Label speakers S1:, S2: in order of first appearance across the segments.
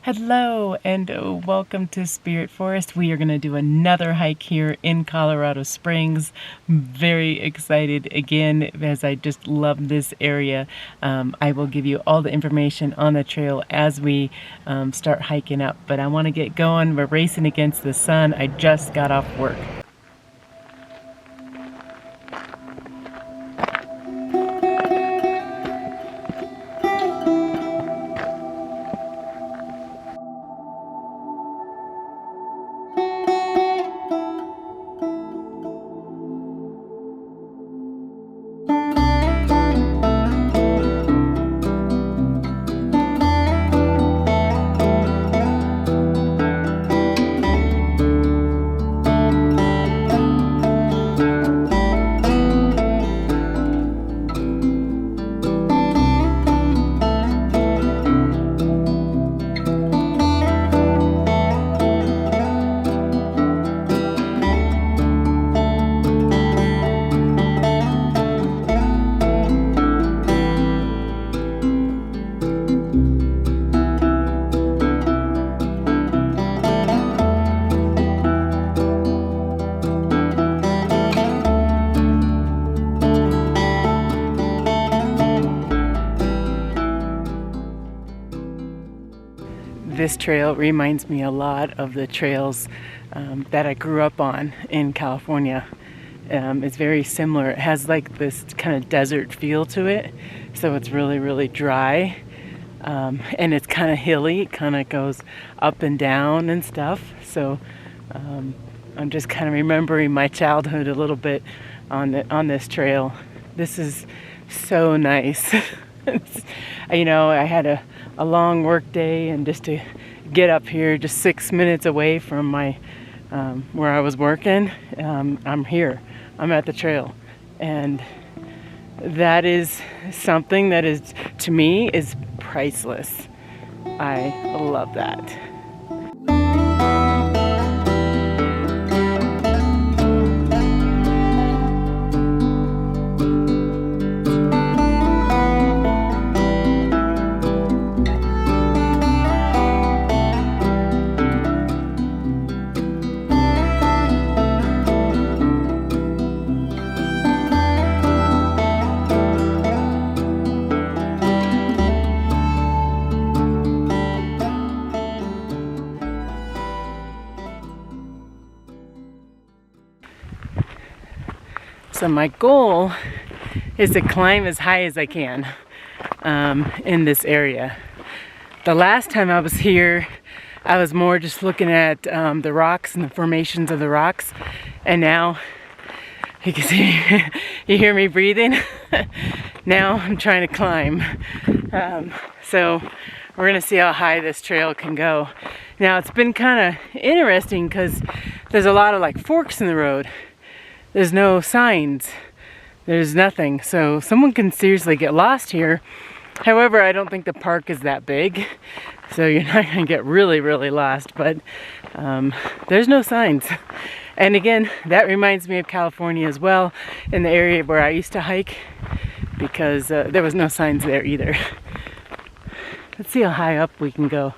S1: Hello and welcome to Spirit Forest. We are going to do another hike here in Colorado Springs. I'm very excited again as I just love this area. I will give you all the information on the trail as we start hiking up, but I want to get going. We're racing against the sun. I just got off work. This trail reminds me a lot of the trails that I grew up on in California. It's very similar. It has like this kind of desert feel to it, so it's really dry, and it's kind of hilly. It kind of goes up and down and stuff, so I'm just kind of remembering my childhood a little bit on this trail. This is so nice. I had a long work day, and just to get up here just 6 minutes away from my where I was working, I'm here. I'm at the trail, and that is something that is, to me, is priceless. I love that. So my goal is to climb as high as I can in this area. The last time I was here, I was more just looking at the rocks and the formations of the rocks, and now you can see, you hear me breathing. Now I'm trying to climb. So we're gonna see how high this trail can go. Now it's been kind of interesting because there's a lot of like forks in the road. There's no signs. There's nothing. So someone can seriously get lost here. However, I don't think the park is that big, so you're not going to get really lost, but there's no signs. And again, that reminds me of California as well, in the area where I used to hike, because there was no signs there either. Let's see how high up we can go.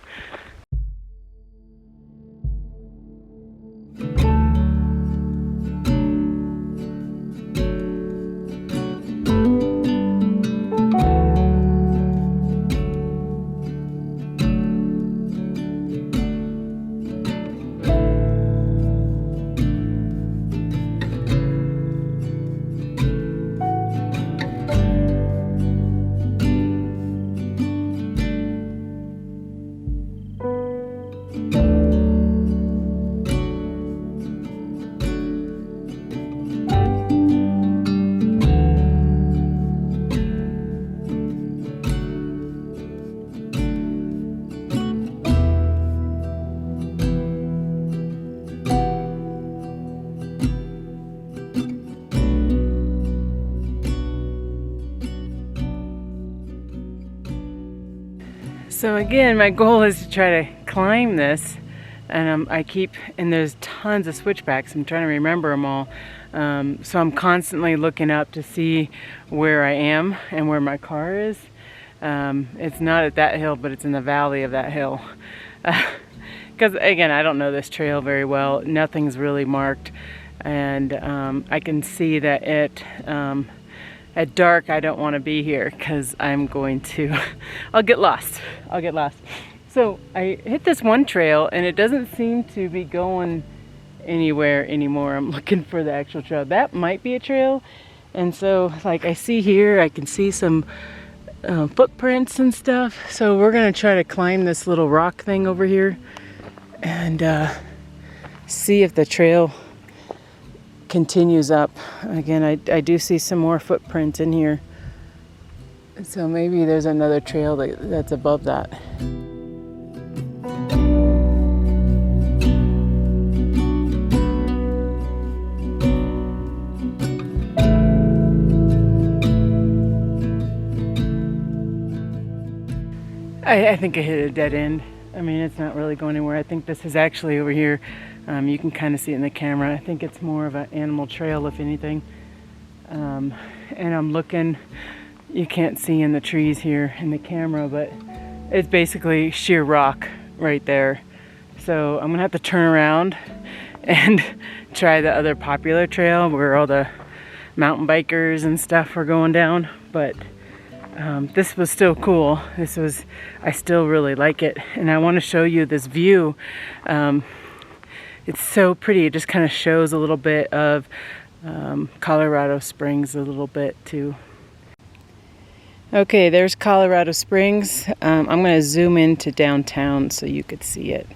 S1: So again, my goal is to try to climb this, and and there's tons of switchbacks. I'm trying to remember them all. So I'm constantly looking up to see where I am and where my car is. It's not at that hill, but it's in the valley of that hill. Because again, I don't know this trail very well. Nothing's really marked, and I can see that at dark I don't want to be here because I'm going to I'll get lost. So I hit this one trail and it doesn't seem to be going anywhere anymore. I'm looking for the actual trail. That might be a trail. And so like I see here, I can see some footprints and stuff. So we're gonna try to climb this little rock thing over here and see if the trail continues up. Again, I do see some more footprints in here. So maybe there's another trail that's above that. I think I hit a dead end. I mean, it's not really going anywhere. I think this is actually over here. You can kind of see it in the camera. I think it's more of an animal trail, if anything. And I'm looking, you can't see in the trees here in the camera, but it's basically sheer rock right there. So I'm gonna have to turn around and try the other popular trail where all the mountain bikers and stuff were going down. But this was still cool. I still really like it. And I want to show you this view. It's so pretty. It just kind of shows a little bit of Colorado Springs a little bit too. Okay, there's Colorado Springs. I'm going to zoom into downtown so you could see it.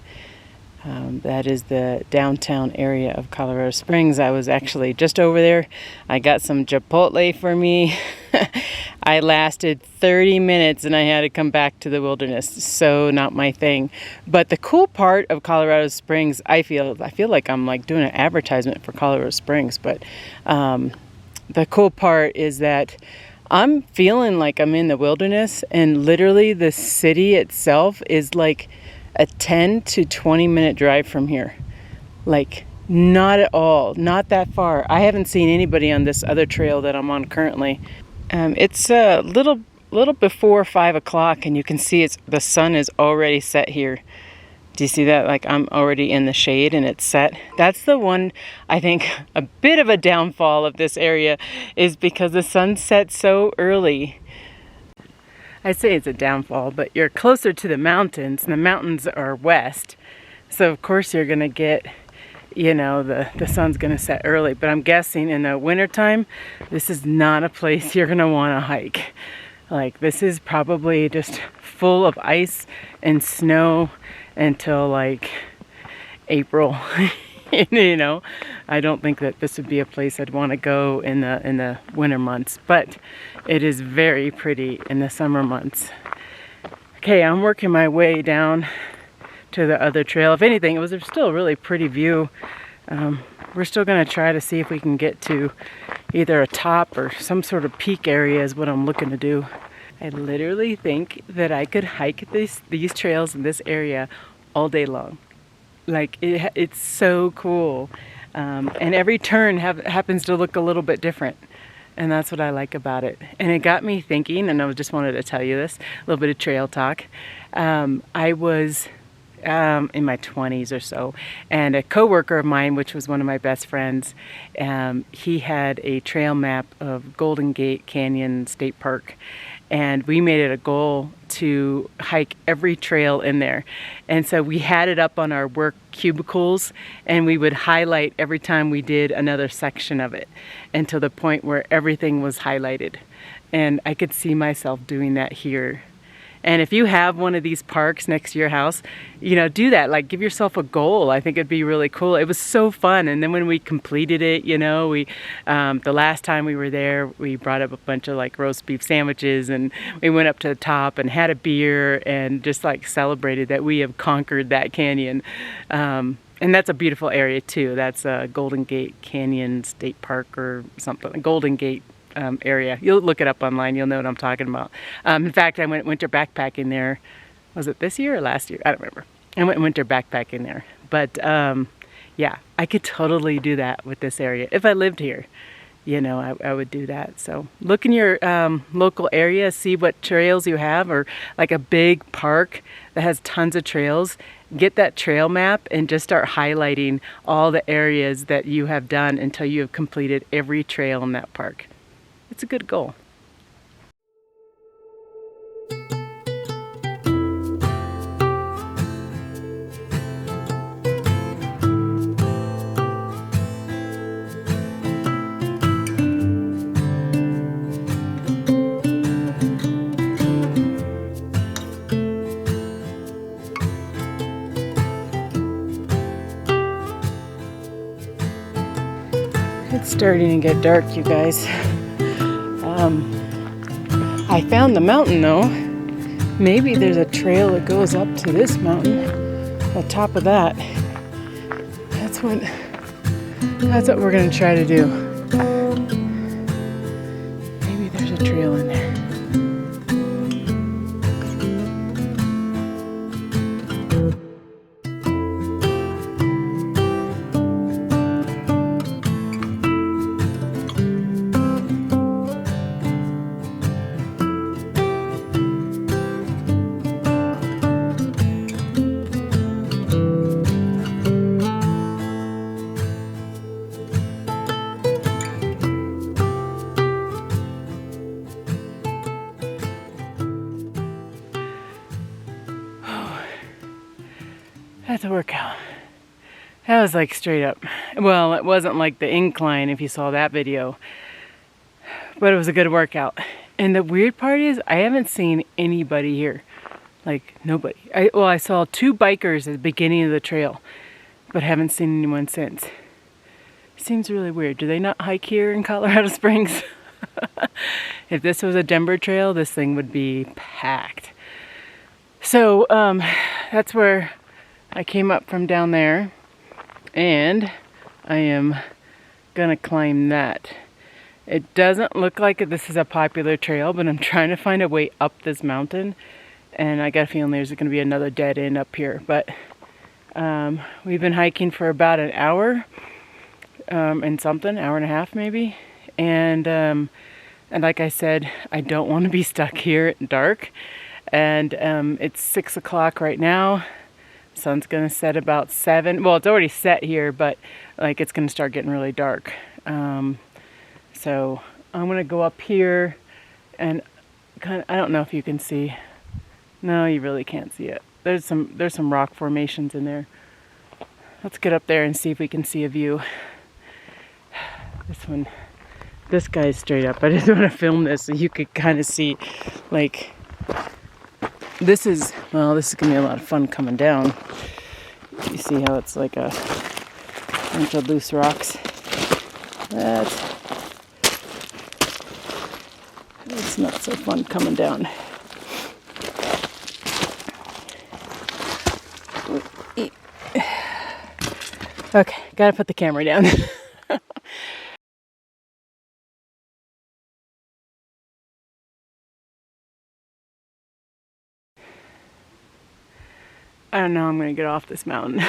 S1: That is the downtown area of Colorado Springs. I was actually just over there. I got some Chipotle for me. I lasted 30 minutes and I had to come back to the wilderness. So not my thing. But the cool part of Colorado Springs, I feel like I'm like doing an advertisement for Colorado Springs. But the cool part is that I'm feeling like I'm in the wilderness, and literally the city itself is like a 10 to 20 minute drive from here. Like not at all, not that far. I haven't seen anybody on this other trail that I'm on currently. It's a little before 5 o'clock and you can see the sun is already set here. Do you see that? Like I'm already in the shade and it's set. That's the one, I think, a bit of a downfall of this area is because the sun sets so early. I say it's a downfall, but you're closer to the mountains, and the mountains are west. So of course you're gonna get, you know, the sun's gonna set early. But I'm guessing in the wintertime, this is not a place you're gonna wanna hike. Like this is probably just full of ice and snow until like April. You know, I don't think that this would be a place I'd want to go in the winter months, but it is very pretty in the summer months. Okay, I'm working my way down to the other trail. If anything, it was still a really pretty view. We're still going to try to see if we can get to either a top or some sort of peak area is what I'm looking to do. I literally think that I could hike these trails in this area all day long. Like it's so cool, and every turn happens to look a little bit different, and that's what I like about it. And it got me thinking, and I just wanted to tell you this, a little bit of trail talk. I was in my 20s or so, and a coworker of mine, which was one of my best friends, he had a trail map of Golden Gate Canyon State Park, and we made it a goal to hike every trail in there. And so we had it up on our work cubicles, and we would highlight every time we did another section of it until the point where everything was highlighted. And I could see myself doing that here. And if you have one of these parks next to your house, you know, do that. Like, give yourself a goal. I think it'd be really cool. It was so fun. And then when we completed it, you know, we the last time we were there, we brought up a bunch of like roast beef sandwiches, and we went up to the top and had a beer and just like celebrated that we have conquered that canyon. And that's a beautiful area too. That's Golden Gate Canyon State Park or something. Golden Gate area. You'll look it up online. You'll know what I'm talking about. In fact, I went winter backpacking there. Was it this year or last year? I don't remember. I went winter backpacking there. But yeah, I could totally do that with this area. If I lived here, you know, I would do that. So look in your local area, see what trails you have, or like a big park that has tons of trails, get that trail map and just start highlighting all the areas that you have done until you have completed every trail in that park. It's a good goal. It's starting to get dark, you guys. I found the mountain though. Maybe there's a trail that goes up to this mountain. On top of that. That's what we're gonna try to do. Maybe there's a trail in there. That's a workout. That was like straight up. Well, it wasn't like the incline if you saw that video, but it was a good workout. And the weird part is I haven't seen anybody here. Like nobody. I saw 2 bikers at the beginning of the trail, but haven't seen anyone since. Seems really weird. Do they not hike here in Colorado Springs? If this was a Denver trail, this thing would be packed. So that's where I came up from down there, and I am gonna climb that. It doesn't look like this is a popular trail, but I'm trying to find a way up this mountain, and I got a feeling there's gonna be another dead end up here. But we've been hiking for about an hour and something, hour and a half maybe, and like I said, I don't want to be stuck here at dark. And it's 6 o'clock right now. Sun's gonna set about 7. Well, it's already set here, but like it's gonna start getting really dark. So I'm gonna go up here and I don't know if you can see. No, you really can't see it. There's some rock formations in there. Let's get up there and see if we can see a view. This guy's straight up. I just want to film this so you could kind of see, like, this is gonna be a lot of fun coming down. You see how it's like a bunch of loose rocks. It's not so fun coming down. Okay, gotta put the camera down. I don't know, I'm gonna get off this mountain.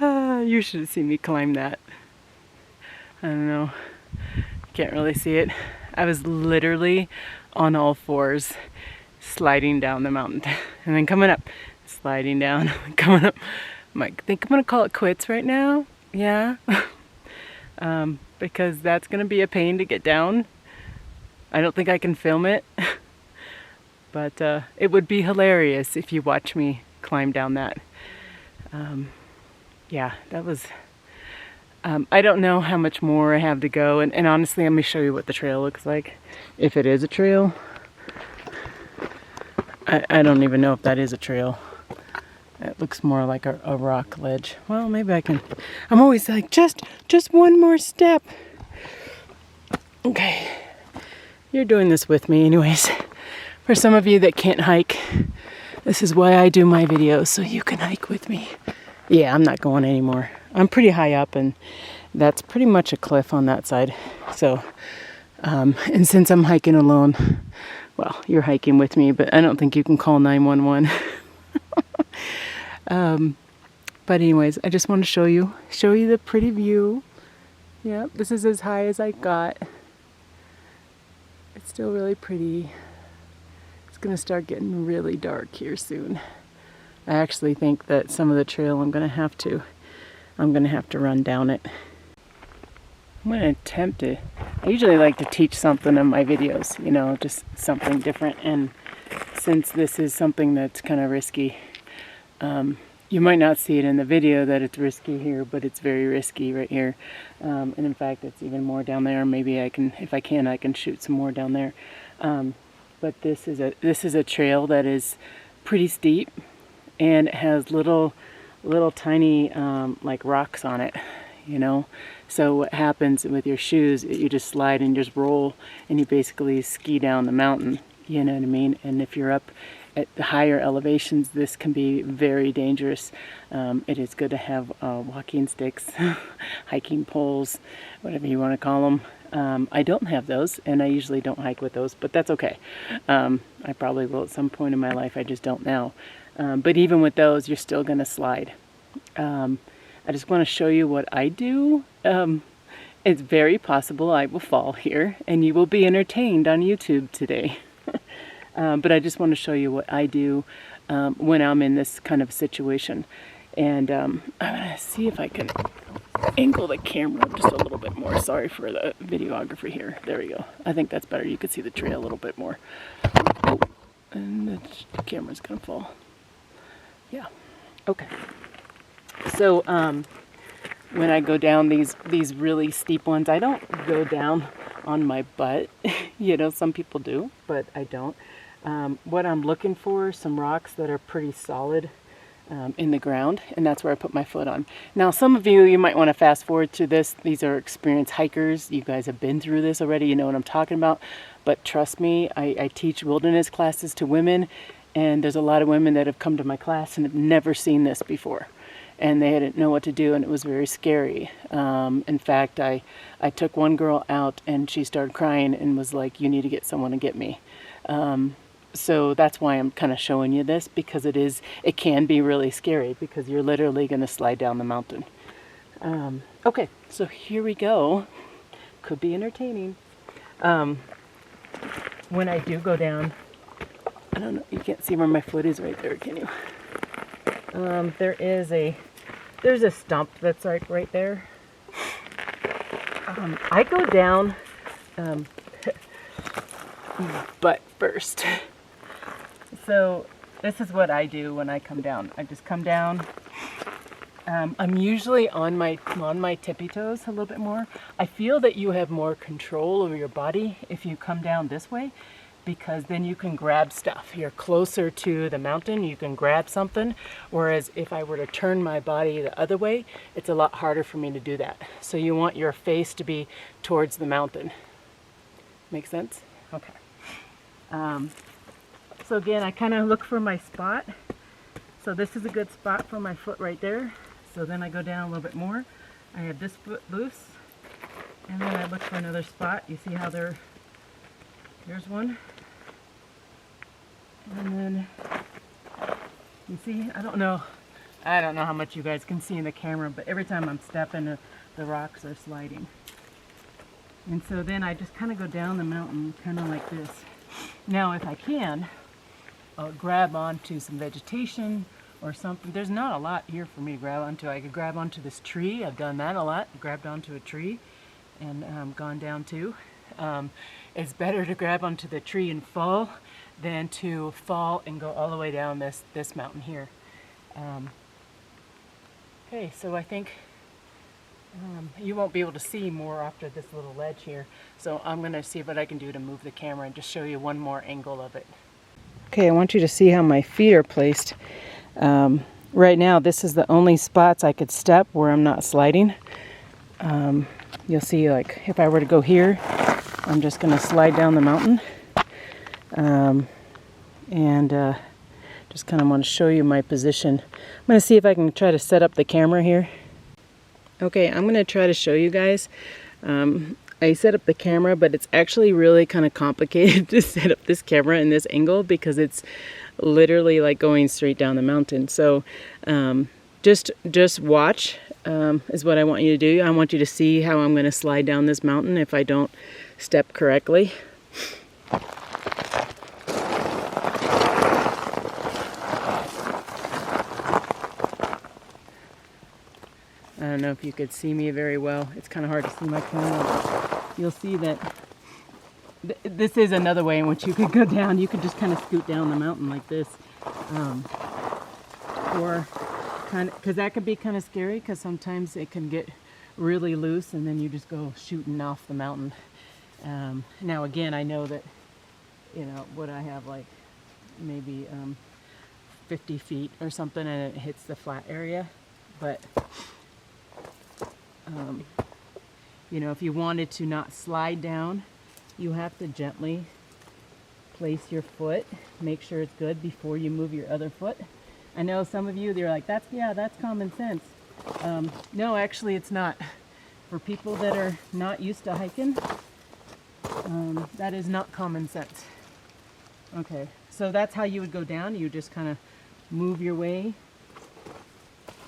S1: You should have seen me climb that. I don't know, can't really see it. I was literally on all fours, sliding down the mountain, and then coming up, sliding down, coming up. I think I'm gonna call it quits right now, yeah. Because that's gonna be a pain to get down. I don't think I can film it. But it would be hilarious if you watch me climb down that. Yeah, that was... I don't know how much more I have to go. And honestly, let me show you what the trail looks like. If it is a trail. I don't even know if that is a trail. It looks more like a rock ledge. Well, maybe I can... I'm always like, just one more step. Okay. You're doing this with me anyways. For some of you that can't hike, this is why I do my videos, so you can hike with me. Yeah, I'm not going anymore. I'm pretty high up, and that's pretty much a cliff on that side. So, and since I'm hiking alone, well, you're hiking with me, but I don't think you can call 911. But anyways, I just want to show you the pretty view. Yeah, this is as high as I got. It's still really pretty. gonna start getting really dark here soon. I actually think that some of the trail I'm gonna have to run down it. I'm gonna attempt to, I usually like to teach something in my videos, you know, just something different. And since this is something that's kind of risky, you might not see it in the video that it's risky here, but it's very risky right here. And in fact, it's even more down there. Maybe I can, if I can shoot some more down there. But this is a trail that is pretty steep, and it has little tiny like rocks on it, you know. So what happens with your shoes, you just slide and just roll, and you basically ski down the mountain, you know what I mean? And if you're up at the higher elevations, this can be very dangerous. It is good to have walking sticks, hiking poles, whatever you want to call them. I don't have those, and I usually don't hike with those, but that's okay. I probably will at some point in my life, I just don't now. But even with those, you're still going to slide. I just want to show you what I do. It's very possible I will fall here, and you will be entertained on YouTube today. But I just want to show you what I do when I'm in this kind of situation. And I'm going to see if I can angle the camera just a little bit more. Sorry for the videographer here. There we go. I think that's better. You can see the trail a little bit more. Oh, and the camera's going to fall. Yeah. Okay. So when I go down these really steep ones, I don't go down on my butt. You know, some people do, but I don't. What I'm looking for, some rocks that are pretty solid in the ground, and that's where I put my foot on. Now, some of you might want to fast forward to this. These are experienced hikers. You guys have been through this already. You know what I'm talking about. But trust me, I teach wilderness classes to women, and there's a lot of women that have come to my class and have never seen this before. And they didn't know what to do, and it was very scary. In fact, I took one girl out, and she started crying and was like, "You need to get someone to get me." So that's why I'm kind of showing you this, because it can be really scary, because you're literally going to slide down the mountain. Okay, so here we go. Could be entertaining. When I do go down, I don't know, you can't see where my foot is right there, can you? There's a stump that's like right there. I go down butt first. So this is what I do when I come down. I just come down. I'm usually on my tippy toes a little bit more. I feel that you have more control over your body if you come down this way, because then you can grab stuff. You're closer to the mountain, you can grab something, whereas if I were to turn my body the other way, it's a lot harder for me to do that. So you want your face to be towards the mountain. Make sense? Okay. So again, I kind of look for my spot. So this is a good spot for my foot right there. So then I go down a little bit more. I have this foot loose, and then I look for another spot. You see how there's one. And then, you see, I don't know how much you guys can see in the camera, but every time I'm stepping, the rocks are sliding. And so then I just kind of go down the mountain, kind of like this. Now, if I can, I'll grab onto some vegetation or something. There's not a lot here for me to grab onto. I could grab onto this tree. I've done that a lot. Grabbed onto a tree and gone down too. It's better to grab onto the tree and fall than to fall and go all the way down this mountain here. Okay, so I think you won't be able to see more after this little ledge here. So I'm going to see what I can do to move the camera and just show you one more angle of it. Okay, I want you to see how my feet are placed. Right now, this is the only spots I could step where I'm not sliding. You'll see, like, if I were to go here, I'm just going to slide down the mountain. Just kind of want to show you my position. I'm going to see if I can try to set up the camera here. Okay, I'm going to try to show you guys. I set up the camera, but it's actually really kind of complicated to set up this camera in this angle, because it's literally like going straight down the mountain. So just watch is what I want you to do. I want you to see how I'm going to slide down this mountain if I don't step correctly. don't know if you could see me very well. It's kind of hard to see my camera. You'll see that this is another way in which you could go down. You could just kind of scoot down the mountain like this. Or kind of, because that could be kind of scary, because sometimes it can get really loose and then you just go shooting off the mountain. Now again, I know that, you know, what I have, like maybe 50 feet or something, and it hits the flat area. But you know, if you wanted to not slide down, you have to gently place your foot, make sure it's good before you move your other foot. I know some of you, they're like, that's common sense. No, actually it's not. For people that are not used to hiking, that is not common sense. Okay, so that's how you would go down. You just kind of move your way.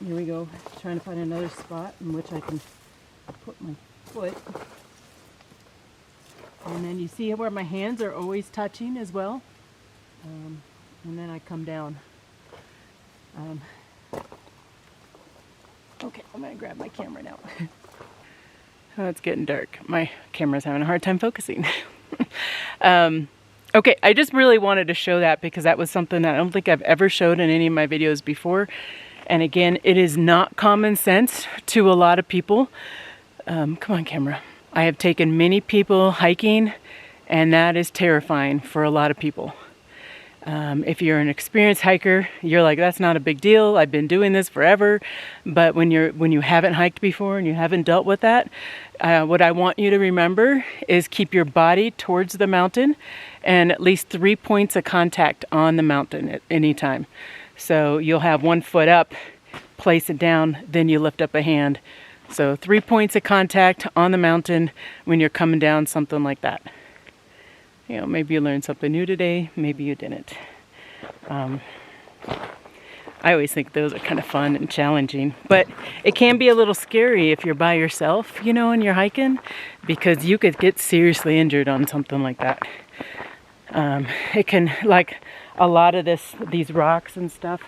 S1: Here we go, trying to find another spot in which I can put my foot. And then you see where my hands are always touching as well. And then I come down. Okay, I'm gonna grab my camera now. Oh, it's getting dark. My camera's having a hard time focusing. Okay, I just really wanted to show that because that was something that I don't think I've ever showed in any of my videos before. And again, it is not common sense to a lot of people. Come on, camera. I have taken many people hiking, and that is terrifying for a lot of people. If you're an experienced hiker, you're like, that's not a big deal. I've been doing this forever. But when you haven't hiked before and you haven't dealt with that, what I want you to remember is keep your body towards the mountain and at least 3 points of contact on the mountain at any time. So you'll have one foot up, place it down, then you lift up a hand. So 3 points of contact on the mountain when you're coming down, something like that. You know, maybe you learned something new today, maybe you didn't. I always think those are kind of fun and challenging, but it can be a little scary if you're by yourself, you know, and you're hiking, because you could get seriously injured on something like that. It can, like a lot of these rocks and stuff,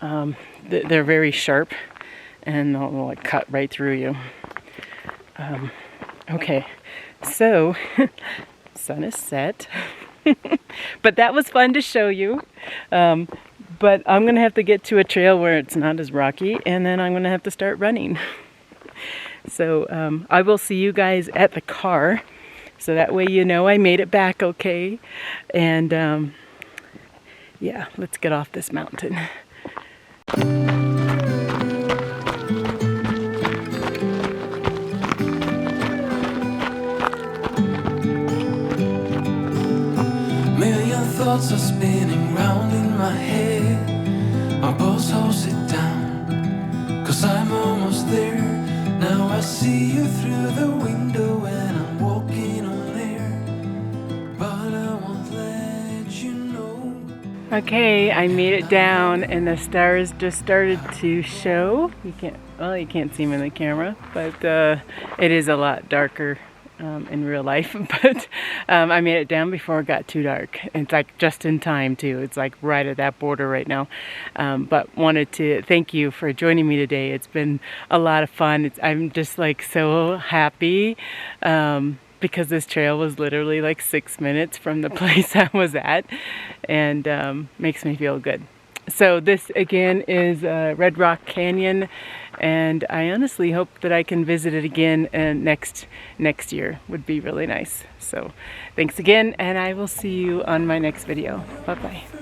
S1: they're very sharp and they'll like cut right through you. Okay, so sun is set. But that was fun to show you. But I'm gonna have to get to a trail where it's not as rocky, and then I'm gonna have to start running. So I will see you guys at the car, so that way you know I made it back okay. And yeah, let's get off this mountain.
S2: Thoughts are spinning round in my head. My pulse holds it down, 'cause I'm almost there. Now I see you through the window and I'm walking on air, but I won't let you know.
S1: Okay, I made it down and the stars just started to show. You can't see them in the camera, but it is a lot darker in real life. But I made it down before it got too dark. It's like just in time too. It's like right at that border right now. But wanted to thank you for joining me today. It's been a lot of fun. I'm just like so happy because this trail was literally like 6 minutes from the place I was at, and makes me feel good. So this again is Red Rock Canyon, and I honestly hope that I can visit it again next year. Would be really nice. So thanks again, and I will see you on my next video. Bye bye.